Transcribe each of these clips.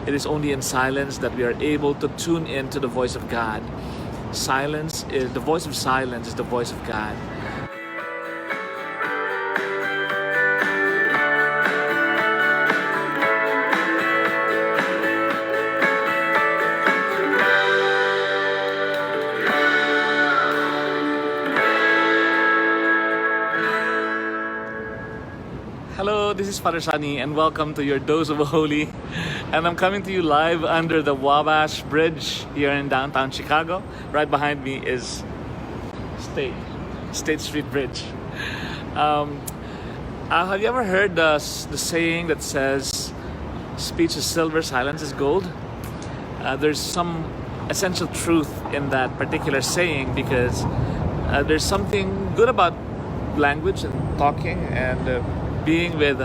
it is only in silence that we are able to tune into the voice of God. The voice of silence is the voice of God. Hello, this is Father Sunny and welcome to your Dose of Holy. And I'm coming to you live under the Wabash Bridge here in downtown Chicago. Right behind me is State Street Bridge. Have you ever heard the saying that says, speech is silver, silence is gold? There's some essential truth in that particular saying because there's something good about language and talking and being with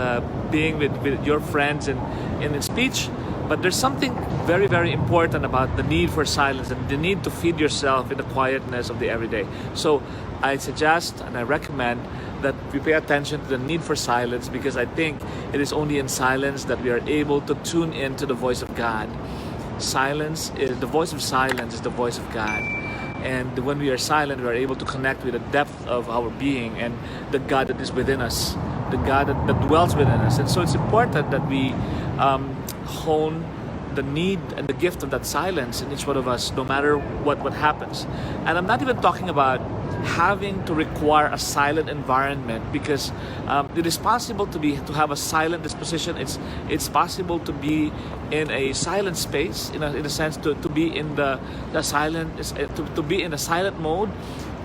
your friends and in speech, but there's something very, very important about the need for silence and the need to feed yourself in the quietness of the everyday. So I suggest and I recommend that we pay attention to the need for silence, because I think it is only in silence that we are able to tune into the voice of God. The voice of silence is the voice of God. And when we are silent, we are able to connect with the depth of our being and the God that is within us, the God that dwells within us. And so it's important that we hone the need and the gift of that silence in each one of us, no matter what happens. And I'm not even talking about having to require a silent environment, because it is possible to have a silent disposition. It's possible to be in a silent space, in a sense to be in the silent to be in a silent mode,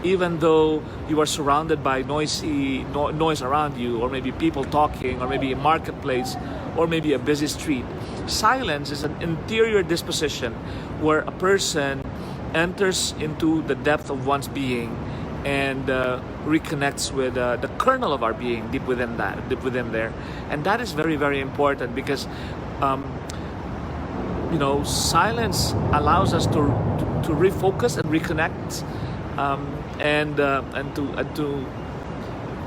even though you are surrounded by noise around you, or maybe people talking, or maybe a marketplace, or maybe a busy street. Silence is an interior disposition where a person enters into the depth of one's being and reconnects with the kernel of our being deep within there. And that is very, very important, because silence allows us to refocus and reconnect, and to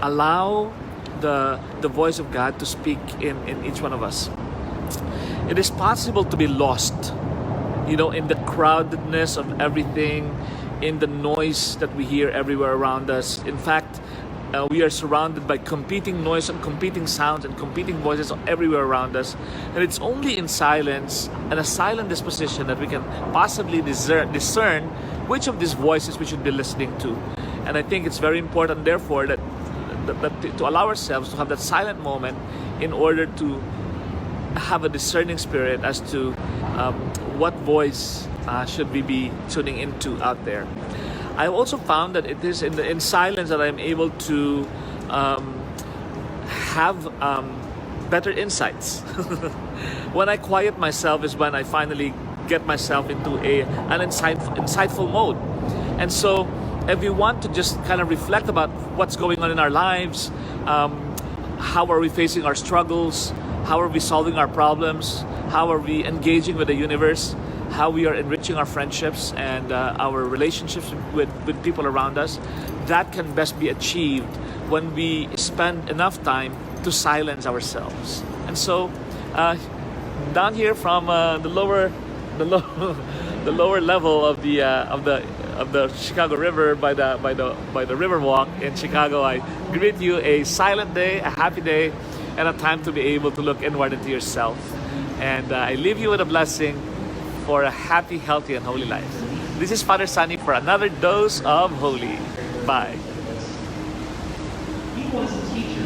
allow the voice of God to speak in each one of us. It is possible to be lost, in the crowdedness of everything, in the noise that we hear everywhere around us. In fact, we are surrounded by competing noise and competing sounds and competing voices everywhere around us. And it's only in silence and a silent disposition that we can possibly discern which of these voices we should be listening to. And I think it's very important, therefore, that to allow ourselves to have that silent moment in order to have a discerning spirit as to what voice should we be tuning into out there. I also found that it is in silence that I'm able to have better insights. When I quiet myself is when I finally get myself into an insightful mode. And so if we want to just kind of reflect about what's going on in our lives, how are we facing our struggles, how are we solving our problems, how are we engaging with the universe, how we are enriching our friendships and our relationships with people around us, that can best be achieved when we spend enough time to silence ourselves. And so down here from the lower level of the Chicago River by the river walk in Chicago, I greet you a silent day, a happy day, and a time to be able to look inward into yourself. And I leave you with a blessing for a happy, healthy, and holy life. This is Father Sunny for another Dose of Holy. Bye. He was a teacher.